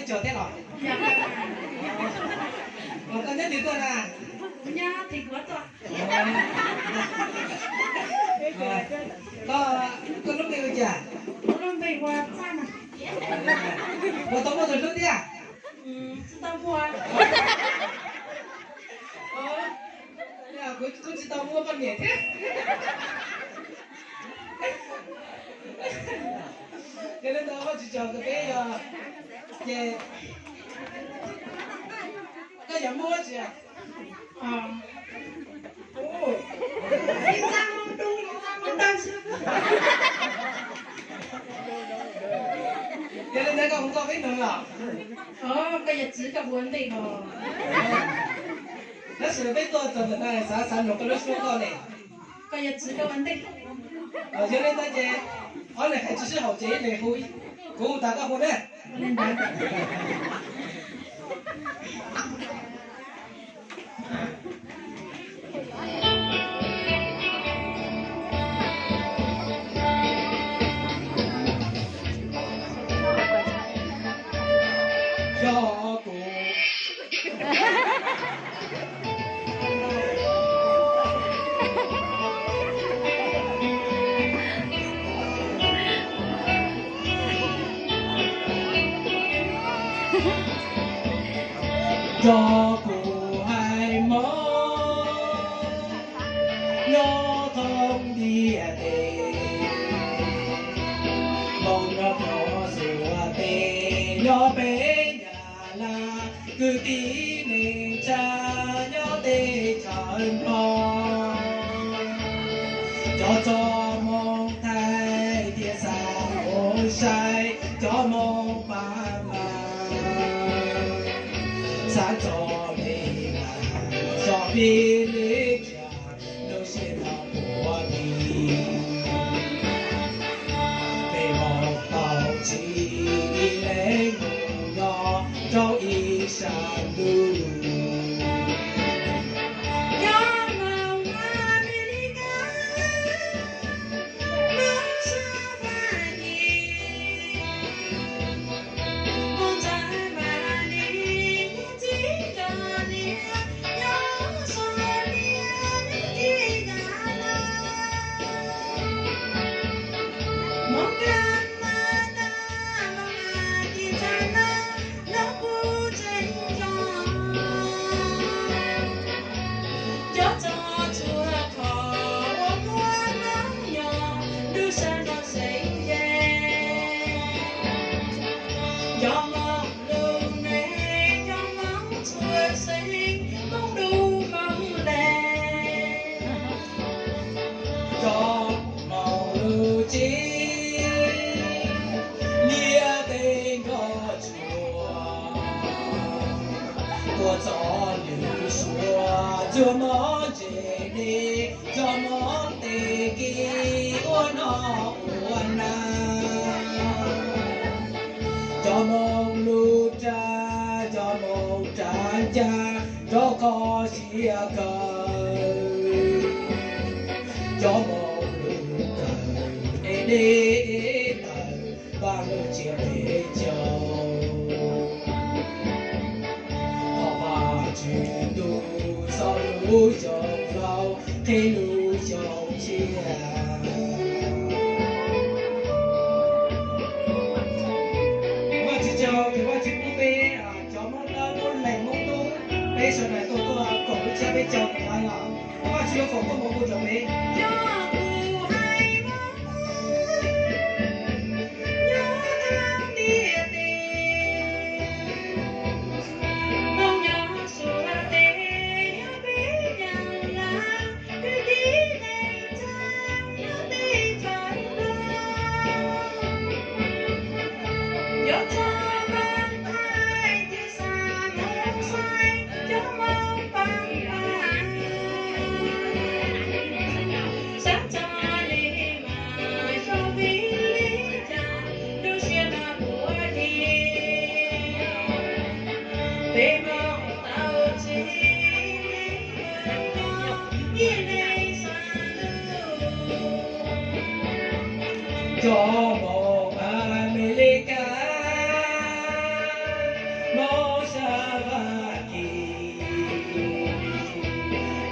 chờ thế rồi. Còn con nhất thì tôi là nha thì quá rồi. Con lúc này chưa? Con về qua sao nào? Một tấm một rồi trước đi à? Tao mua. Cô chỉ tao mua con nhẹ thế. Thế nên tao chỉ chờ cái về cái nhà mua chị à? Ồ. Đi ra mong đu, mong đau chưa? Thế nên con không có cái nữa à? Bây giờ chỉ có vấn đề rồi. Nó sẽ biết tôi từ này sáng nó có lúc xuống con này. Bây giờ chỉ có vấn đề. Cho nên ta chế, ở này hay chỉ是好chế này vui, cũng大家好đấy. Cho cô. Cho cô hai món nhớ thông địa đề mong nó có sửa tê nhớ bé nhà là cứ tí nên cha nhớ tê chân con cho mong thay địa sang ôi sai cho mong ba sáng cho mình cho biết lý cha đâu sẽ là của mình về một tàu chỉ lấy ngủ nhỏ cho ý sáng đủ cho món chè đi cho món tê kia uốn họ uốn na cho mong lu cha cho mong cha cha cho con xia cờ cho mong lu cờ ê đê cờ ba lu chia bê châu họ ba chuyện tu sao lu chồng rau thế lu chồng chia bây giờ này tôi cổ cha bây giờ của anh ạ, qua chưa cổ có một cô chuẩn bị. cho một America Shabaki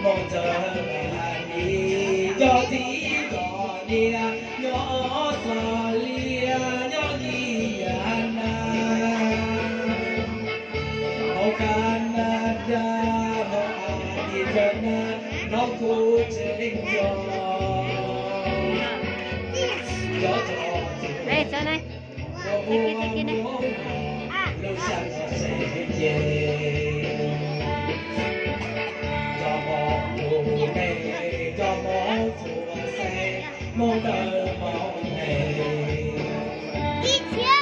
Montabani Doti Donia Nyo Salia Nyo Diana Mo Canada Mo Aditana No Kuchenjo Đây, cho này. Take it này. Lưu sang sẽ về cho một dù này cho một dù xe một đời một ngày Đi chưa?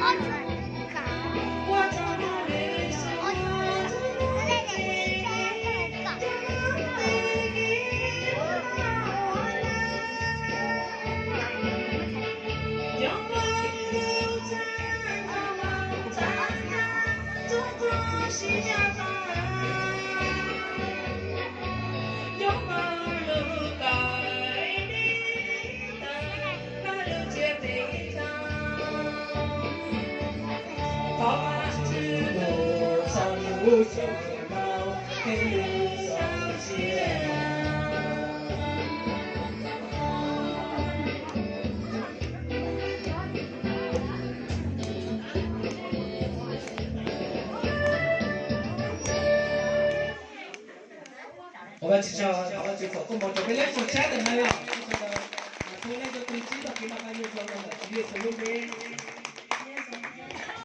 Hãy subscribe cho kênh Ghiền Mì Gõ để không bỏ lỡ những video hấp dẫn. Tôi một cái link chat ở đây ạ. Tôi lên cho tôi chỉ là cái mặt này nhiều hơn là chỉ để sử dụng cái